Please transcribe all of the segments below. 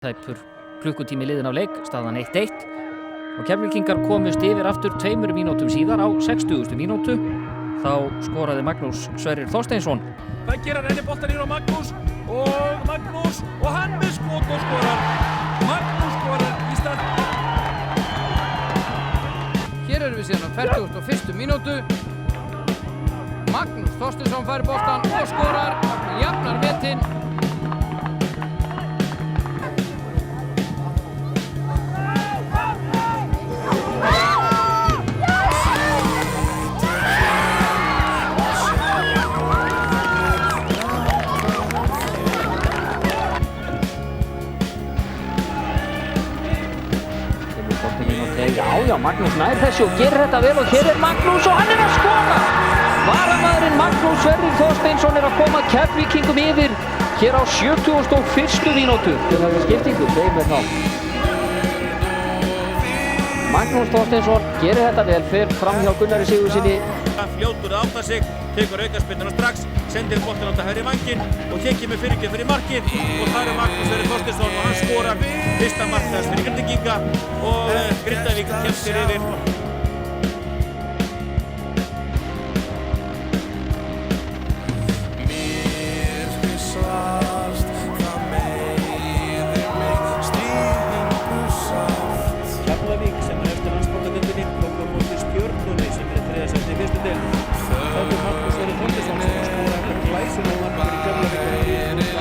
Tæpur klukkutími liðinn af leik, staðan 1-1 og Keflvíkingar komust yfir aftur 2 mínútum síðar á 60. mínútu. Þá skoraði Magnús Sverrir Þorsteinsson. Það gerir henni boltan inn á Magnús og hann með skot og skorar. Magnús skorar í stað. Hér erum við síðan á 41. mínútu. Magnús Þorsteinsson fær boltan og skorar, jafnar metin. Já, Magnús nær þessu og gerir þetta vel og hér er Magnús og hann er að skora! Varamaðurinn Magnús Sverrir Þorsteinsson er að koma Keflvíkingum yfir hér á 71. mínútu. Til þessa skiptingu, þeim er þá. Magnús Þorsteinsson gerir þetta vel, fer fram hjá Gunnari Sigurðssyni. Fljótur að átta sig, tekur aukaspyrnuna strax, sendir boltan á hægri vænginn og tekið með fyrirgjöf fyrir markið og þar er Magnús Sverrir Þorsteinsson og hann skorar fyrsta mark þess fyrir Grindvíkinga og Grindavík kemst sér yfir. Keflavík sem er eftir landsbankadeildinni tók á móti Stjörnunni sem er í 3. sæti í fyrstu deild. Þá er Magnús Sverrir Þorsteinsson sem skorar þetta glæsilega mark fyrir Keflavík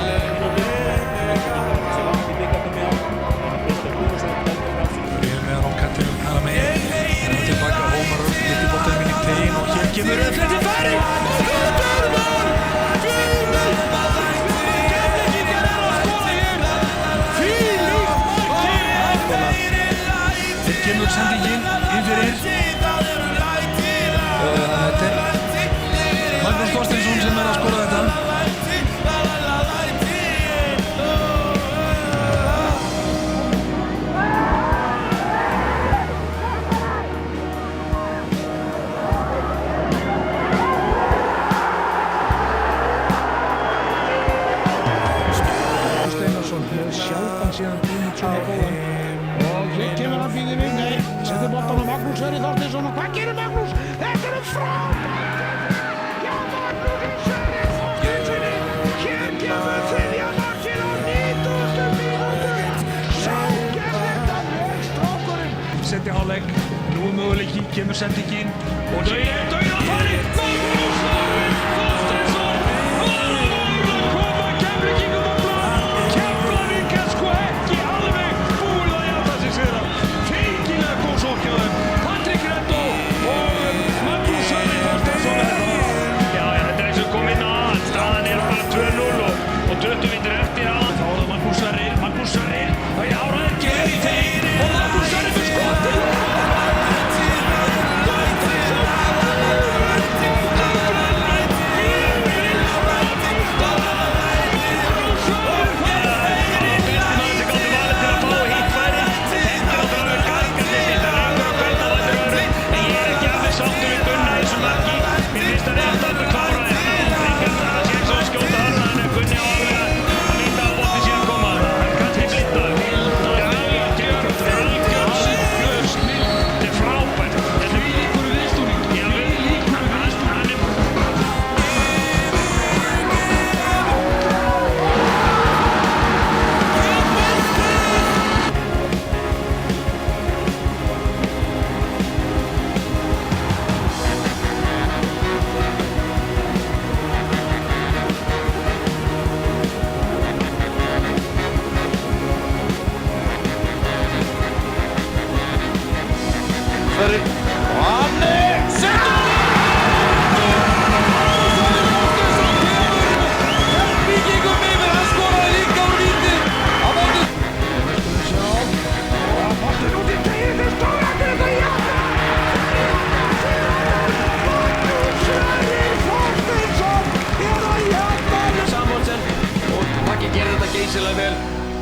kemur öllum til færi Keflvíkingar er að skora hér Þeir kemur sendingin inn fyrir þetta er Magnús Þorsteinsson sem er að skora þetta síðan búinn svona góðan og hér kemur hann fyrir vingi setur boltan á Magnús Sverrir Þorsteinsson og hvað gerir Magnús? Þetta er frábært! Já, Magnús Sverrir Þorsteinsson hér kemur þriðja markið á 90. mínútu Sækir þetta með strákurinn Setti hálfleik, nú möguleiki kemur sendingin og dauðafæri Magnús Sverrir Þorsteinsson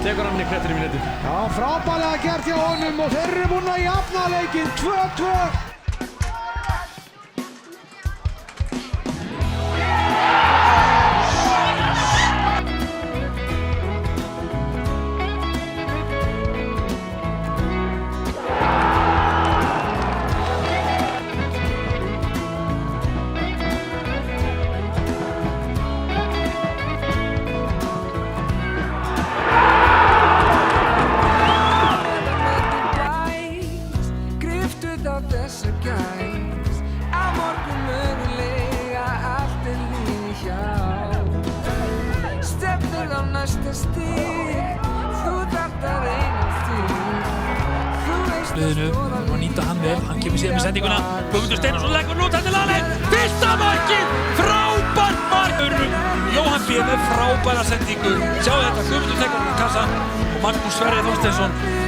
tekur hann í 30 mínútur. Já, frábærlega gert hjá honum og þeir eru búin að jafna leikinn 2-2. liðinu, hann var að nýta hann vel, hann kemur síðan með sendinguna, Guðmundur Steinarsson leggur nút til Alek, fyrsta markið, frábært mark! Jóhann B. með frábæra sendingu, sjáu þetta, Guðmundur tekur hann í kassan og Magnús Sverrir Þorsteinsson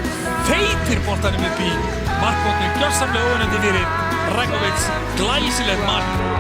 feitir boltanum upp í markvotnu, gjörsamlega óvinnandi fyrir Rækovic, glæsilegt mark.